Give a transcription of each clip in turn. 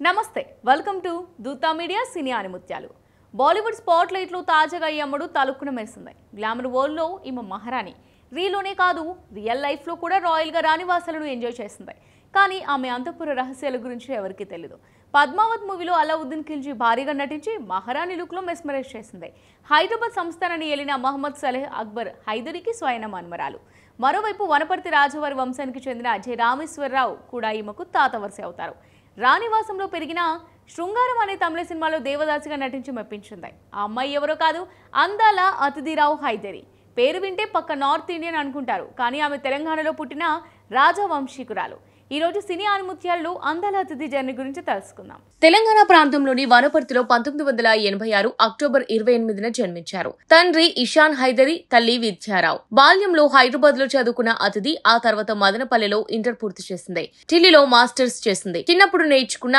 నమస్తే welcome to Dootha media cine ఆనిముత్యాలు. Bollywood spotlight లో తాజాగా ఈ అమ్మడు తలుక్కున మెరిసింది. గ్లామర్ వరల్డ్ లో ఈమె మహారాణి. రీలోనే కాదు రియల్ లైఫ్ లో కూడా రాయల్ గా రాణివాసాలను ఎంజాయ్ చేసింది. కానీ ఆమె అంతఃపుర రహస్యాల గురించి ఎవరికీ తెలియదు. పద్మావత్ మూవీలో అలావుద్దీన్ ఖిల్జీ భారీగా నటించి మహారాణి లుక్ లో మెస్మరైజ్ చేసింది. హైదరాబాద్ సంస్థానాన్ని ఏలిన మహమ్మద్ సలేహ్ అక్బర్ హైదరీకి స్వయన మన్మరాలు. మరోవైపు వనపర్తి రాజవారి వంశానికి చెందిన అజయ్ రామేశ్వరరావు కూడా ఈమెకు తాత వరుస అవుతారు. రాణివాసంలో పెరిగిన శృంగారం అనే తమిళ సినిమాలో దేవదాసిగా నటించి మెప్పించింది. ఆ అమ్మాయి ఎవరో కాదు, అందాల అతిథిరావు హైదరి. పేరు వింటే పక్క నార్త్ ఇండియన్ అనుకుంటారు, కానీ ఆమె తెలంగాణలో పుట్టిన రాజవంశీకురాలు. ఈ రోజు సినీ ఆనిముత్యాల్లో అందాల అతిథి జర్నీ గురించి తెలుసుకుందాం. తెలంగాణ ప్రాంతంలోని వనపర్తిలో 1986 అక్టోబర్ 28న జన్మించారు. తండ్రి ఇషాన్ హైదరి, తల్లి విద్యారావు. బాల్యంలో హైదరాబాద్ లో చదువుకున్న అతిథి ఆ తర్వాత మదనపల్లెలో ఇంటర్ పూర్తి చేసింది. ఢిల్లీలో మాస్టర్స్ చేసింది. చిన్నప్పుడు నేర్చుకున్న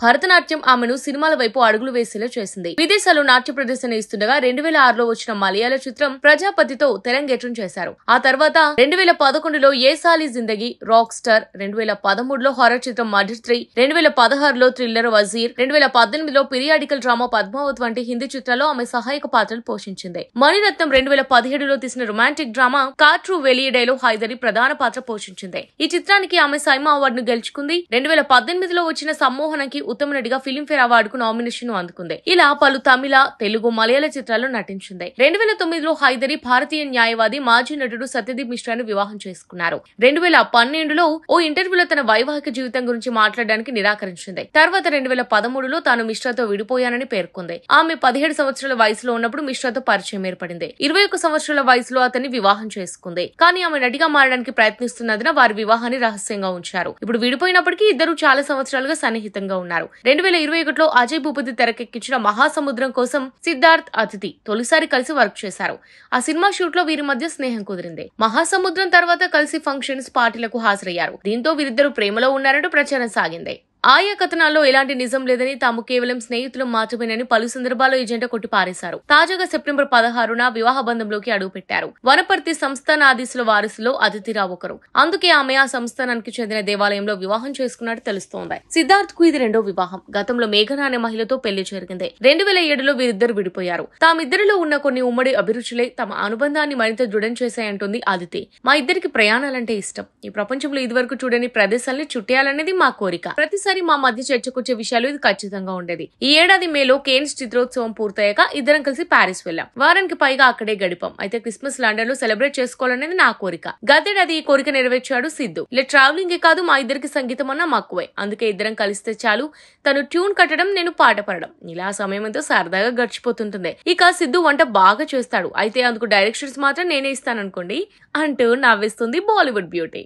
భరతనాట్యం ఆమెను సినిమాల వైపు అడుగులు వేసేలా చేసింది. విదేశాల్లో నాట్య ప్రదర్శన ఇస్తుండగా 2006లో వచ్చిన మలయాళ చిత్రం ప్రజాపతితో తెరంగేట్రం చేశారు. ఆ తర్వాత 2011లో ఏ సాలి జిందగీ, రాక్ స్టార్, 2013లో హారర్ చిత్రం మర్డర్ 3, 2016లో థ్రిల్లర్ వజీర్, 2018లో పీరియాడికల్ డ్రామా పద్మావత్ వంటి హిందీ చిత్రాల్లో ఆమె సహాయక పాత్రలు పోషించింది. మణిరత్నం 2017లో తీసిన రొమాంటిక్ డ్రామా కాట్రు వెలియడేలో హైదరి ప్రధాన పాత్ర పోషించింది. ఈ చిత్రానికి ఆమె సైమా అవార్డును గెలుచుకుంది. 2018లో వచ్చిన సమ్మోహనకి ఉత్తమ నటిగా ఫిల్మ్ఫేర్ అవార్డుకు నామినేషన్ అందుకుంది. ఇలా పలు తమిళ, తెలుగు, మలయాళ చిత్రాల్లో నటించింది. 2009లో హైదరి భారతీయ న్యాయవాది, మాజీ నటుడు సత్యదీప్ మిశ్రాను వివాహం చేసుకున్నారు. 2012లో ఓ ఇంటర్వ్యూలో తన వైవాహిక జీవితం గురించి మాట్లాడడానికి నిరాకరించింది. తర్వాత 2013లో తాను మిశ్రాతో విడిపోయానని పేర్కొంది. ఆమె 17 సంవత్సరాల వయసులో ఉన్నప్పుడు మిశ్రాతో పరిచయం ఏర్పడింది. 21 సంవత్సరాల వయసులో అతన్ని వివాహం చేసుకుంది. కానీ ఆమె నటిగా మారడానికి ప్రయత్నిస్తున్నందున వారి వివాహాన్ని రహస్యంగా ఉంచారు. ఇప్పుడు విడిపోయినప్పటికీ ఇద్దరు చాలా సంవత్సరాలుగా సన్నిహితంగా ఉన్నారు. 2021లో అజయ్ భూపతి తెరకెక్కించిన మహాసముద్రం కోసం సిద్ధార్థ్, అతిథి తొలిసారి కలిసి వర్క్ చేశారు. ఆ సినిమా షూట్ లో వీరి మధ్య స్నేహం కుదిరింది. మహాసముద్రం తర్వాత కలిసి ఫంక్షన్స్, పార్టీలకు హాజరయ్యారు. దీంతో వీరిద్దరు ప్రేమలో ఉన్నారంటూ ప్రచారం సాగింది. ఆయా కథనాల్లో ఎలాంటి నిజం లేదని, తాము కేవలం స్నేహితులు మాత్రమేనని పలు సందర్భాల్లో ఈ జంట కొట్టి పారేశారు. తాజాగా సెప్టెంబర్ 16న వివాహ బంధంలోకి అడుగుపెట్టారు. వనపర్తి సంస్థానాధీశుల వారసులో అతిథిరావు ఒకరు. అందుకే ఆమె ఆ సంస్థానానికి చెందిన దేవాలయంలో వివాహం చేసుకున్నట్టు తెలుస్తోంది. సిద్ధార్థ్ కు ఇది రెండో వివాహం. గతంలో మేఘన అనే మహిళతో పెళ్లి జరిగింది. 2007లో వీరిద్దరు విడిపోయారు. తామిద్దరిలో ఉన్న కొన్ని ఉమ్మడి అభిరుచులే తమ అనుబంధాన్ని మరింత దృఢం చేశాయంటుంది అదితి. మా ఇద్దరికి ప్రయాణాలంటే ఇష్టం. ఈ ప్రపంచంలో ఇదివరకు చూడని ప్రదేశాలని చుట్టేయాలనేది మా కోరిక. ప్రతిసారి మా మధ్య చర్చకొచ్చే విషయాలు ఇది ఖచ్చితంగా ఉండేది. ఈ ఏడాది మేలో కేన్స్ చిత్రోత్సవం పూర్తయ్యాక ఇద్దరం కలిసి ప్యారిస్ వెళ్లాం. వారానికి పైగా అక్కడే గడిపాం. అయితే క్రిస్మస్ లండన్ లో సెలబ్రేట్ చేసుకోవాలనేది నా కోరిక. గతేడాది ఈ కోరిక నెరవేర్చాడు సిద్ధు. ఇలా ట్రావెలింగ్ కాదు, మా ఇద్దరికి సంగీతం అన్నా మక్కువే. అందుకే ఇద్దరం కలిస్తే చాలు, తను ట్యూన్ కట్టడం, నేను పాట పాడడం, ఇలా సమయం ఎంతో సరదాగా గడిచిపోతుంటుంది. ఇక సిద్ధు వంట బాగా చేస్తాడు. అయితే అందుకు డైరెక్షన్స్ మాత్రం నేనే ఇస్తాననుకోండి అంటూ నవ్విస్తుంది బాలీవుడ్ బ్యూటీ.